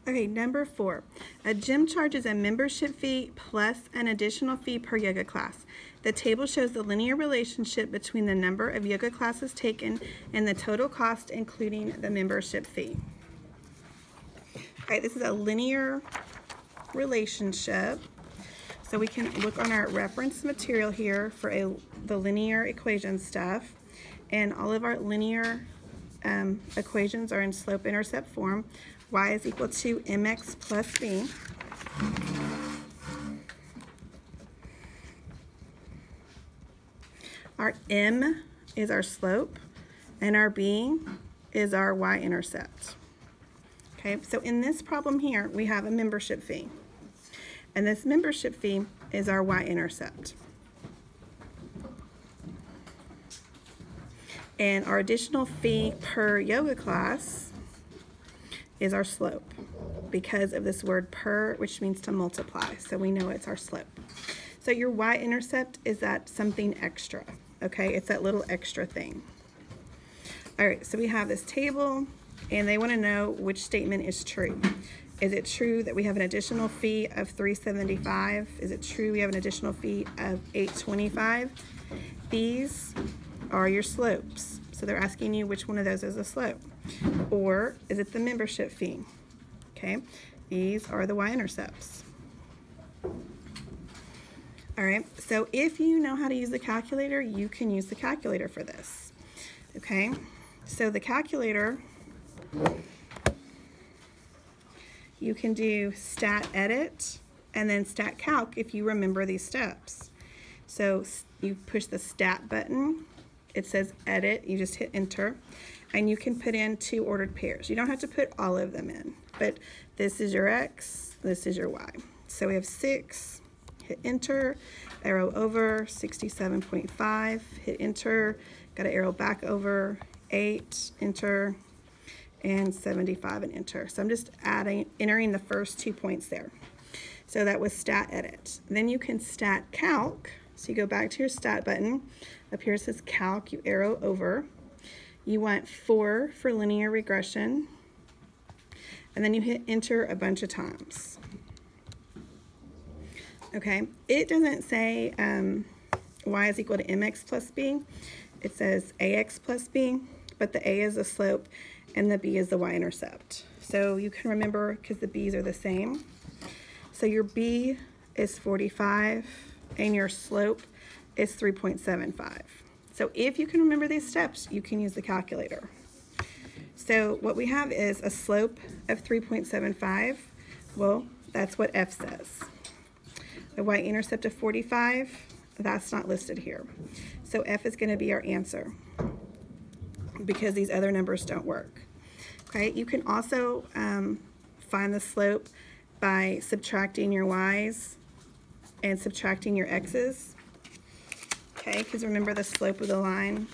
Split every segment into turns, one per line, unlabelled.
Okay, number 4. A gym charges a membership fee plus an additional fee per yoga class. The table shows the linear relationship between the number of yoga classes taken and the total cost, including the membership fee. All right, this is a linear relationship. So we can look on our reference material here for the linear equation stuff. And all of our linear equations are in slope-intercept form. Y is equal to mx plus b. Our m is our slope, and our b is our y-intercept. Okay, so in this problem here, we have a membership fee. And this membership fee is our y-intercept. And our additional fee per yoga class is our slope because of this word per, which means to multiply. So we know it's our slope. So your y-intercept is that something extra, okay? It's that little extra thing. All right, so we have this table, and they want to know which statement is true. Is it true that we have an additional fee of $375? Is it true we have an additional fee of $825? These are your slopes. So they're asking you which one of those is a slope. Or is it the membership fee? Okay, these are the y-intercepts. All right, so if you know how to use the calculator, you can use the calculator for this. Okay, so the calculator, you can do stat edit and then stat calc if you remember these steps. So you push the stat button, it says edit, you just hit enter, and you can put in 2 ordered pairs. You don't have to put all of them in, but this is your x, this is your y. So we have 6, hit enter, arrow over, 67.5, hit enter, got an arrow back over, 8, enter, and 75 and enter. So I'm just entering the first 2 points there. So that was stat edit. Then you can stat calc. So you go back to your stat button. Up here it says calc, you arrow over. You want 4 for linear regression. And then you hit enter a bunch of times. Okay, it doesn't say y is equal to mx plus b. It says ax plus b, but the a is the slope and the b is the y-intercept. So you can remember because the b's are the same. So your b is 45 and your slope is 3.75. So if you can remember these steps, you can use the calculator. So what we have is a slope of 3.75. Well, that's what F says. The y-intercept of 45, that's not listed here. So F is going to be our answer because these other numbers don't work. Okay, you can also find the slope by subtracting your y's and subtracting your x's. Okay, because remember the slope of the line,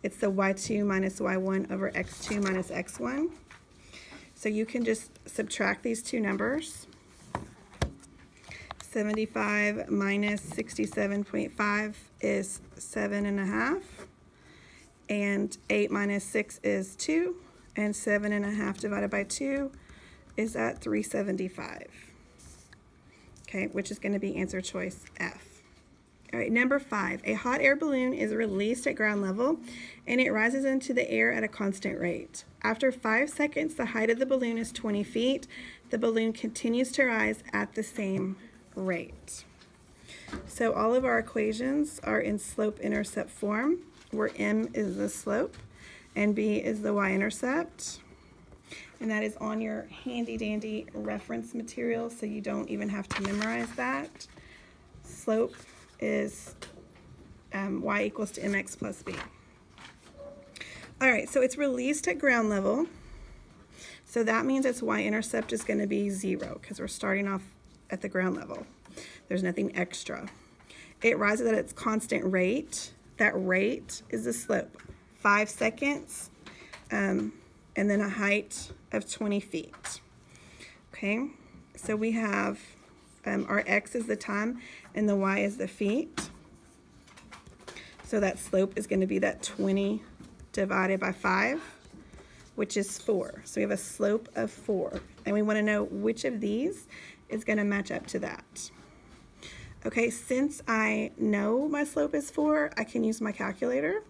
it's the y2 minus y1 over x2 minus x1. So you can just subtract these two numbers. 75 minus 67.5 is 7.5, and 8 minus 6 is 2, and 7.5 divided by 2 is at 375. Okay, which is going to be answer choice F. All right, number 5, a hot air balloon is released at ground level and it rises into the air at a constant rate. After 5 seconds, the height of the balloon is 20 feet. The balloon continues to rise at the same rate. So all of our equations are in slope-intercept form, where m is the slope and b is the y-intercept. And that is on your handy-dandy reference material, so you don't even have to memorize that. Slope is y equals to mx plus b. All right, so it's released at ground level. So that means its y-intercept is going to be 0 because we're starting off at the ground level. There's nothing extra. It rises at its constant rate. That rate is the slope. 5 seconds, and then a height of 20 feet. Okay, so we have our x is the time and the y is the feet. So that slope is going to be that 20 divided by 5. which is 4. So we have a slope of 4. And we want to know which of these is going to match up to that. Okay, since I know my slope is 4, I can use my calculator.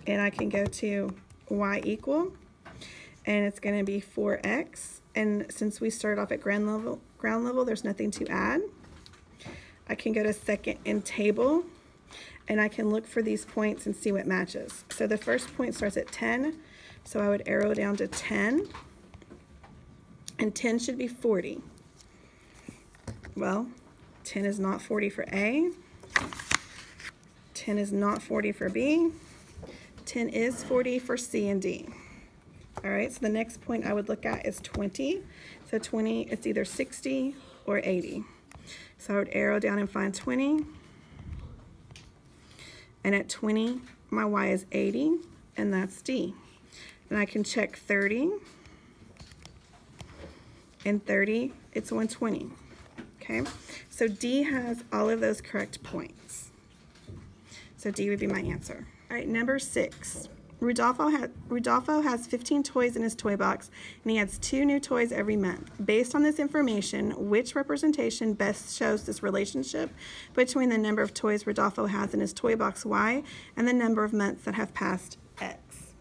And I can go to y equal, and it's going to be 4x. And since we started off at ground level, there's nothing to add. I can go to second in table, and I can look for these points and see what matches. So the first point starts at 10, so I would arrow down to 10, and 10 should be 40. Well, 10 is not 40 for A, 10 is not 40 for B, 10 is 40 for C and D. All right, so the next point I would look at is 20. So 20, it's either 60 or 80. So I would arrow down and find 20. And at 20, my Y is 80, and that's D. And I can check 30. And 30, it's 120. Okay, so D has all of those correct points. So D would be my answer. All right, number 6. Rudolfo has 15 toys in his toy box, and he adds 2 new toys every month. Based on this information, which representation best shows this relationship between the number of toys Rudolfo has in his toy box Y and the number of months that have passed X?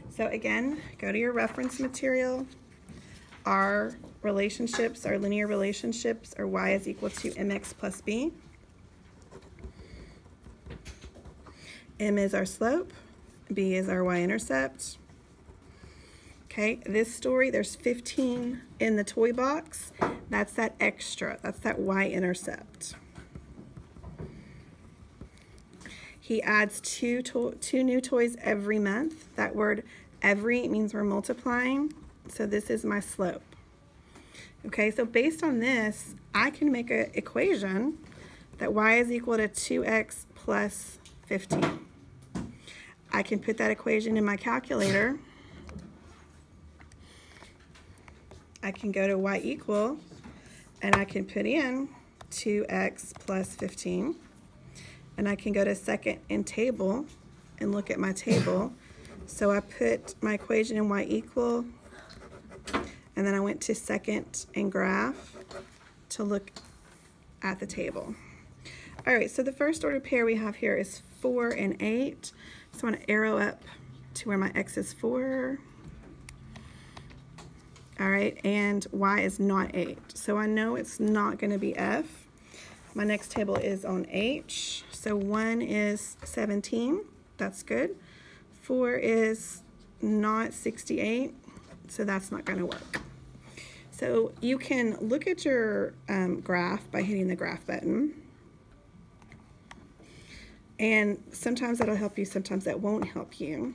So again, go to your reference material. Our relationships, our linear relationships, are Y is equal to mx plus b. M is our slope. B is our y-intercept. Okay, this story, there's 15 in the toy box. That's that extra. That's that y-intercept. He adds two new toys every month. That word every means we're multiplying. So this is my slope. Okay, so based on this, I can make an equation that y is equal to 2x plus 15. I can put that equation in my calculator. I can go to y equal, and I can put in 2x plus 15. And I can go to second in table and look at my table. So I put my equation in y equal, and then I went to second in graph to look at the table. All right, so the first order pair we have here is 4 and 8. So I'm going to arrow up to where my x is 4. All right, and y is not 8. So I know it's not going to be F. My next table is on H. So 1 is 17. That's good. 4 is not 68. So that's not going to work. So you can look at your graph by hitting the graph button. And sometimes that'll help you, sometimes that won't help you.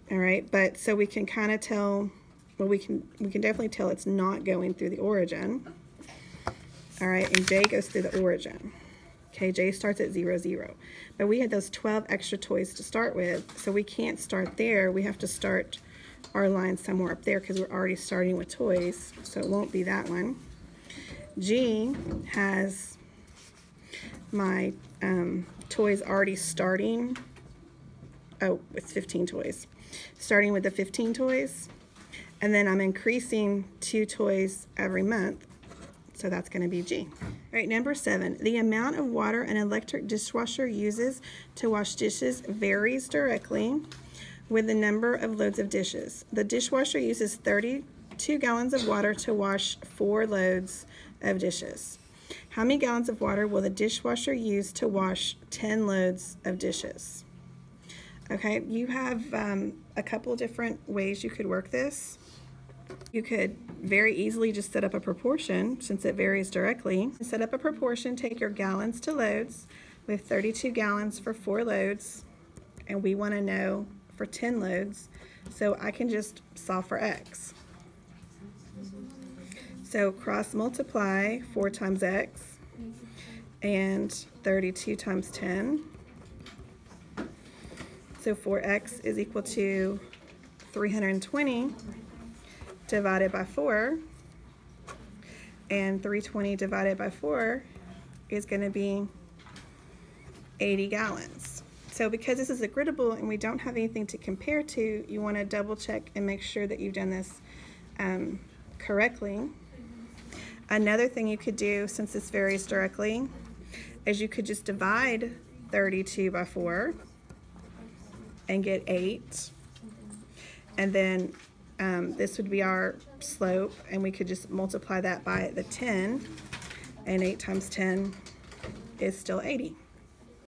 All right, but so we can kind of tell, well, we can definitely tell it's not going through the origin. All right, and J goes through the origin. Okay, J starts at 0, 0. But we had those 12 extra toys to start with, so we can't start there. We have to start our line somewhere up there because we're already starting with toys, so it won't be that one. G has my toys already starting. Oh, it's 15 toys. Starting with the 15 toys, and then I'm increasing 2 toys every month, so that's going to be G. All right, number 7. The amount of water an electric dishwasher uses to wash dishes varies directly with the number of loads of dishes. The dishwasher uses 32 gallons of water to wash 4 loads of dishes. How many gallons of water will the dishwasher use to wash 10 loads of dishes? Okay, you have a couple different ways you could work this. You could very easily just set up a proportion since it varies directly. Set up a proportion, take your gallons to loads with 32 gallons for 4 loads, and we want to know for 10 loads, so I can just solve for X. So cross multiply 4 times X and 32 times 10. So 4x is equal to 320 divided by 4, and 320 divided by 4 is going to be 80 gallons. So because this is a griddable and we don't have anything to compare to, you want to double check and make sure that you've done this correctly. Another thing you could do, since this varies directly, is you could just divide 32 by 4 and get 8. And then this would be our slope, and we could just multiply that by the 10, and 8 times 10 is still 80.